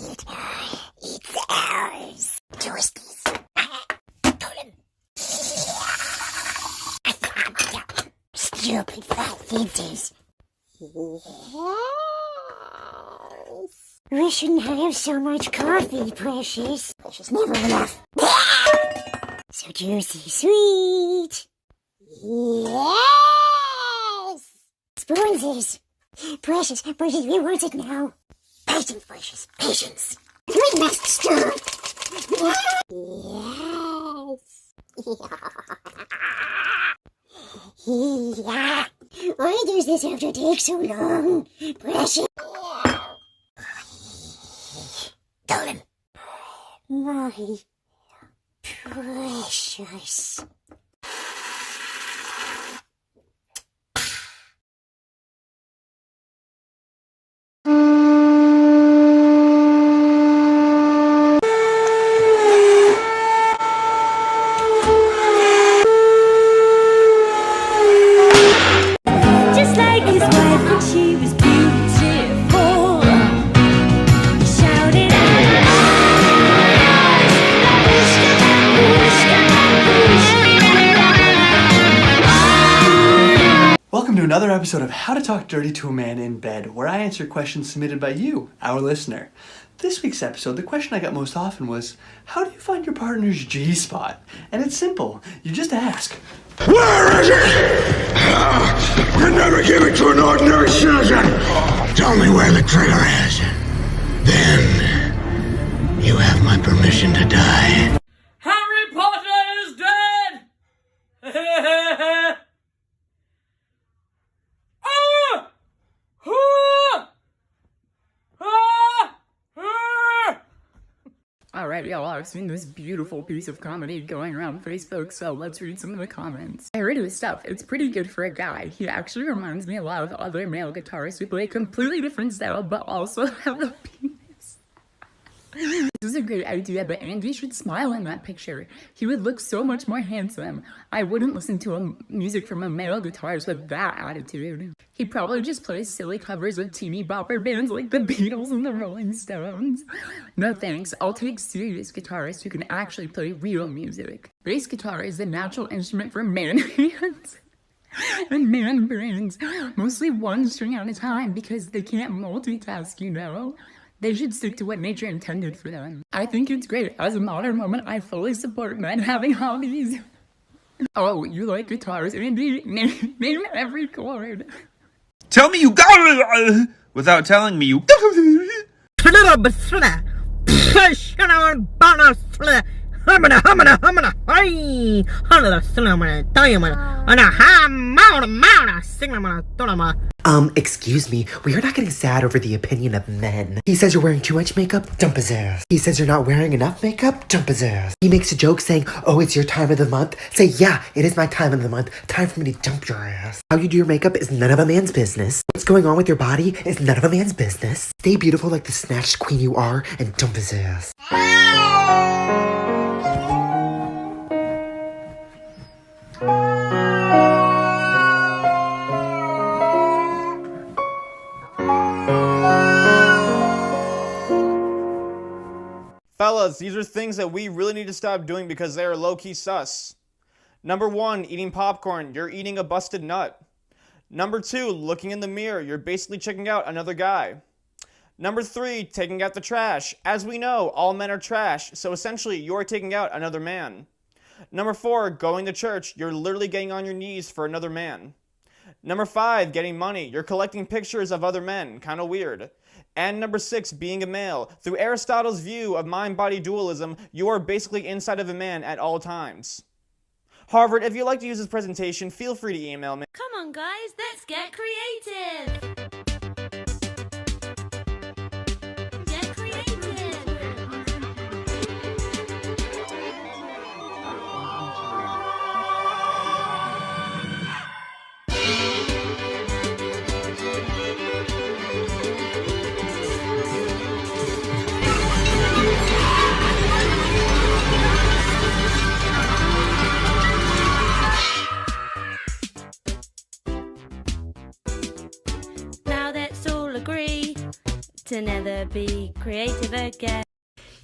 it. It's ours. Twisties. Stupid fat finters. We shouldn't have so much coffee, Precious. Precious, never enough. So juicy, sweet. Yes! Spoonsies. Precious, we want it now. Patience, Precious, patience. We must start. Yes. Yeah. Why does this have to take so long? Precious. Golden. My precious. Just like his wife when she was beautiful, he shouted Welcome to another episode of How to Talk Dirty to a Man in Bed, where I answer questions submitted by you, our listener. This week's episode, the question I got most often was, how do you find your partner's G-spot? And it's simple. You just ask. Where is it? You never give it to an ordinary citizen. Tell me where the trigger is. Then you have my permission to die. Harry Potter is dead! Ah! Ah! Ah! Ah! Alright, y'all, I've seen this beautiful piece of comedy going around Facebook, so let's read some of the comments. I read his stuff. It's pretty good for a guy. He actually reminds me a lot of other male guitarists who play a completely different style, but also have a penis. This is a great idea, but Andy should smile in that picture. He would look so much more handsome. I wouldn't listen to music from a male guitarist with that attitude. He probably just plays silly covers of teeny bopper bands like the Beatles and the Rolling Stones. No thanks, I'll take serious guitarists who can actually play real music. Bass guitar is the natural instrument for man hands and man brains, mostly one string at a time because they can't multitask, you know? They should stick to what nature intended for them. I think it's great. As a modern woman, I fully support men having hobbies. Oh, you like guitars, Andy? Name every chord. Tell me you got it without telling me you. Excuse me, we are not getting sad over the opinion of men. He says you're wearing too much makeup, dump his ass. He says you're not wearing enough makeup, dump his ass. He makes a joke saying, oh, it's your time of the month. Say, yeah, it is my time of the month. Time for me to dump your ass. How you do your makeup is none of a man's business. What's going on with your body is none of a man's business. Stay beautiful like the snatched queen you are and dump his ass. Fellas, these are things that we really need to stop doing because they are low-key sus. Number 1, eating popcorn. You're eating a busted nut. Number 2, looking in the mirror. You're basically checking out another guy. Number 3, taking out the trash. As we know, all men are trash, so essentially you're taking out another man. Number 4, going to church. You're literally getting on your knees for another man. Number 5, getting money. You're collecting pictures of other men. Kinda weird. And number 6, being a male. Through Aristotle's view of mind-body dualism, you are basically inside of a man at all times. Harvard, if you'd like to use this presentation, feel free to email me. Come on, guys, let's get creative! Get creative! to never be creative again.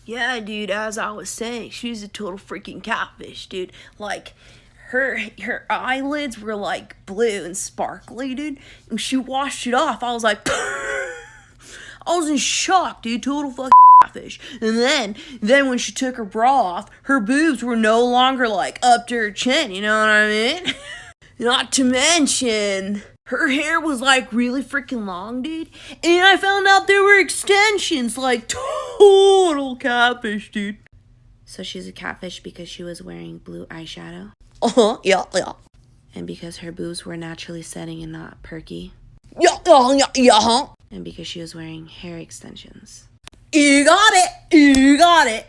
Yeah, dude, as I was saying, she's a total freaking catfish, dude. Like, her eyelids were, like, blue and sparkly, dude. And she washed it off. I was like, I was in shock, dude. Total fucking catfish. And then when she took her bra off, her boobs were no longer, like, up to her chin, you know what I mean? Not to mention, her hair was, like, really freaking long, dude. And I found out there were extensions, like, total catfish, dude. So she's a catfish because she was wearing blue eyeshadow? Yeah. And because her boobs were naturally setting and not perky? Yeah. And because she was wearing hair extensions? You got it.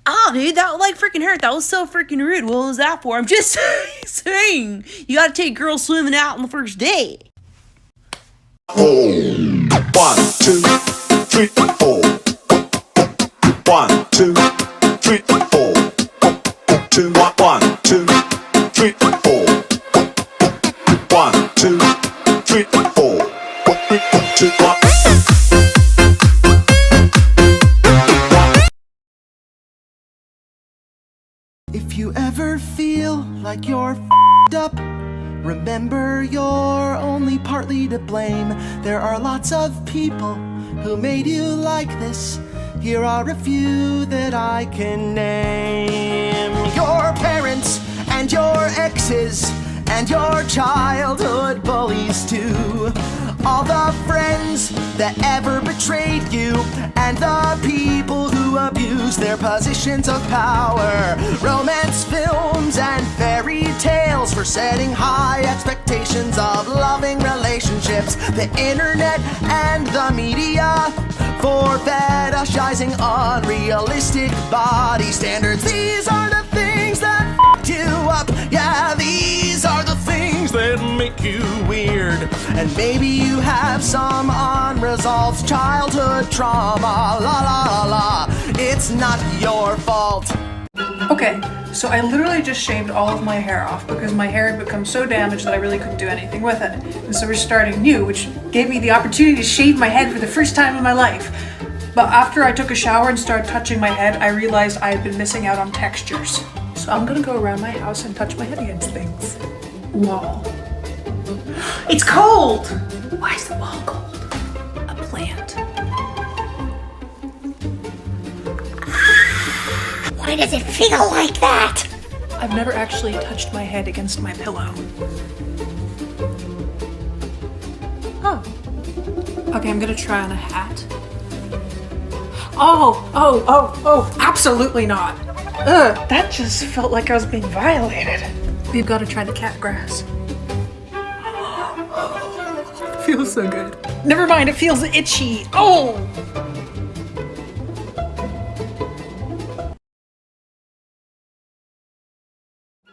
Ah, dude, that like freaking hurt. That was so freaking rude. What was that for? I'm just saying. You gotta take girls swimming out on the first date. 1, 2, 3, 4. 1, 2, 3, 4. 2, 1, 2, 3, 4. 1, 2, 3, 4. 2, 1. If you ever feel like you're f***ed up, remember you're only partly to blame. There are lots of people who made you like this. Here are a few that I can name. Your parents and your exes and your childhood bullies too. All the friends that ever betrayed you and the people who abused their positions of power. Romance films and fairy tales for setting high expectations of loving relationships. The internet and the media for fetishizing unrealistic body standards. These are the things that f***ed you up. Yeah, these are the things that make you weird. And maybe you have some unresolved childhood trauma. La la la la. It's not your fault. Okay, so I literally just shaved all of my hair off because my hair had become so damaged that I really couldn't do anything with it. And so we're starting new, which gave me the opportunity to shave my head for the first time in my life. But after I took a shower and started touching my head, I realized I had been missing out on textures. So I'm gonna go around my house and touch my head against things. Wall. It's cold! Why is the wall cold? A plant. Why does it feel like that? I've never actually touched my head against my pillow. Oh. Okay, I'm gonna try on a hat. Oh, absolutely not. Ugh, that just felt like I was being violated. We've got to try the cat grass. Feels so good. Never mind, it feels itchy. Oh!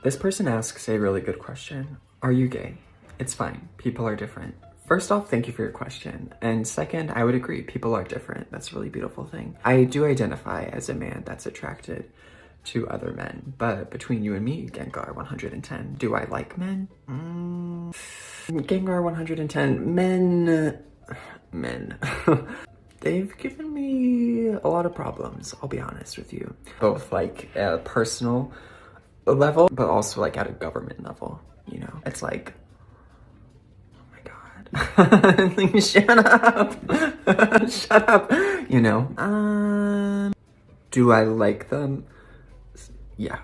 This person asks a really good question. Are you gay? It's fine. People are different. First off, thank you for your question. And second, I would agree. People are different. That's a really beautiful thing. I do identify as a man that's attracted to other men. But between you and me, Gengar 110. Do I like men? Gengar 110. Men. They've given me a lot of problems, I'll be honest with you. Both like a personal level, but also like at a government level, you know? It's like, oh my God. Shut up. Shut up. You know? Do I like them? Yeah.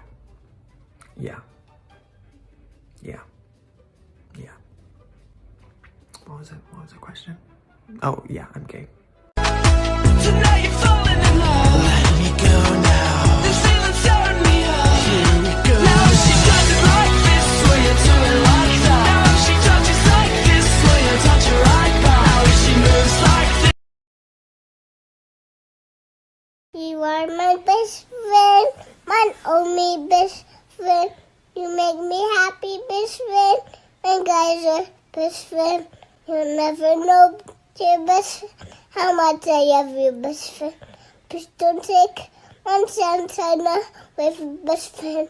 What was the question? Oh, yeah, I'm gay. Tonight you're falling in love. Let me go now. This feeling's tearing me up. Here we go. Now she does it like this, will you do it like that? Now she touches like this, will you touch her right back? Now she moves like this. You are my best friend, my only best friend. You make me happy, best friend. And guys are best friend. You'll never know your best friend, how much I love your best friend. Please don't take one chance I know with best friend.